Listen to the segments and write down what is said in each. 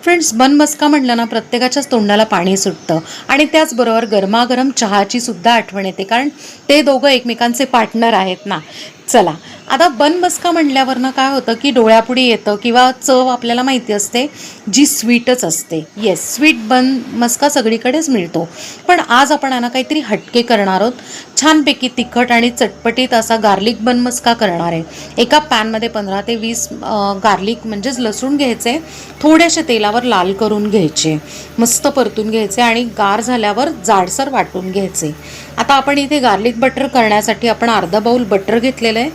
Friends, बन मस्का म्हटलं ना प्रत्येकाच्याच तोंडाला पाणी सुटतं आणि त्याचबरोबर गरमागरम चहाची सुद्धा आठवण येते, कारण ते दोघं एकमेकांचे पार्टनर आहेत ना. चला, आता बन मस्का म्हटल्यावर ना काय होतं की डोळ्यापुढे येतं किंवा चव आपल्याला माहिती असते जी स्वीटच असते. येस, स्वीट बन मस्का सगळीकडेच मिळतो, पण आज आपण ना काहीतरी हटके करणार आहोत. छानपैकी तिखट आणि चटपटीत असा गार्लिक बन मस्का करणार आहे. एका पॅनमध्ये 15 ते 20 गार्लिक म्हणजेच लसूण घ्यायचे, थोडेसे तेलावर लाल करून घ्यायचे, मस्त परतून घ्यायचे आणि गार झाल्यावर जाडसर वाटून घ्यायचे. आता आपण इथे गार्लिक बटर करण्यासाठी आपण अर्धा बाउल बटर घेतलेलं आहे.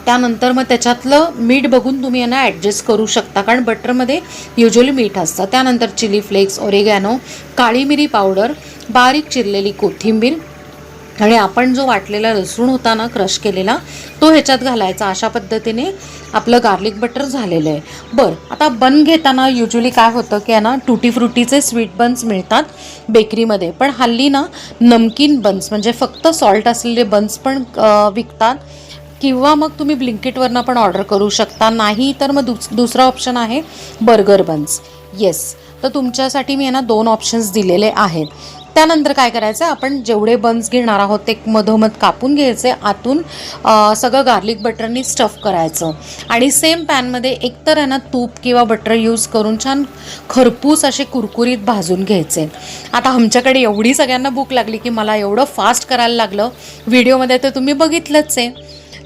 त्यानंतर मग त्याच्यातलं मीठ बघून तुम्ही यांना ॲडजस्ट करू शकता, कारण बटरमध्ये युजली मीठ असतं. त्यानंतर चिली फ्लेक्स, ओरेगॅनो, काळी मिरी पावडर, बारीक चिरलेली कोथिंबीर आणि आपण जो वाटलेला लसूण होता ना क्रश केलेला, तो ह्याच्यात घालायचा. अशा पद्धतीने आपलं गार्लिक बटर झालेलं आहे. बरं, आता बन घेताना युजली काय होतं की ना टुटी फ्रुटीचे स्वीट बन्स मिळतात बेकरीमध्ये, पण हल्ली ना नमकीन बन्स म्हणजे फक्त सॉल्ट असलेले बन्स पण विकतात, किंवा मग तुम्ही ब्लिंकिटवरनं पण ऑर्डर करू शकता. नाही तर मग दुसरा ऑप्शन आहे बर्गर बन्स. येस, तर तुमच्यासाठी मी यांना 2 ऑप्शन्स दिलेले आहेत. त्यानंतर काय करायचं, आपण जेवढे बन्स घेणार आहोत ते मधोमध कापून घ्यायचे, आतून सगळं गार्लिक बटरनी स्टफ करायचं आणि सेम पॅनमध्ये एकतर आहे ना तूप किंवा बटर यूज करून छान खरपूस असे कुरकुरीत भाजून घ्यायचे. आता आमच्याकडे एवढी सगळ्यांना भूक लागली की मला एवढं फास्ट करायला लागलं. व्हिडिओमध्ये तर तुम्ही बघितलंच आहे.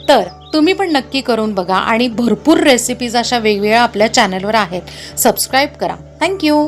तर तुम्ही पण नक्की करून बघा आणि भरपूर रेसिपीज अशा वेगवेगळ्या आपल्या चॅनलवर आहेत. सबस्क्राईब करा. थँक्यू.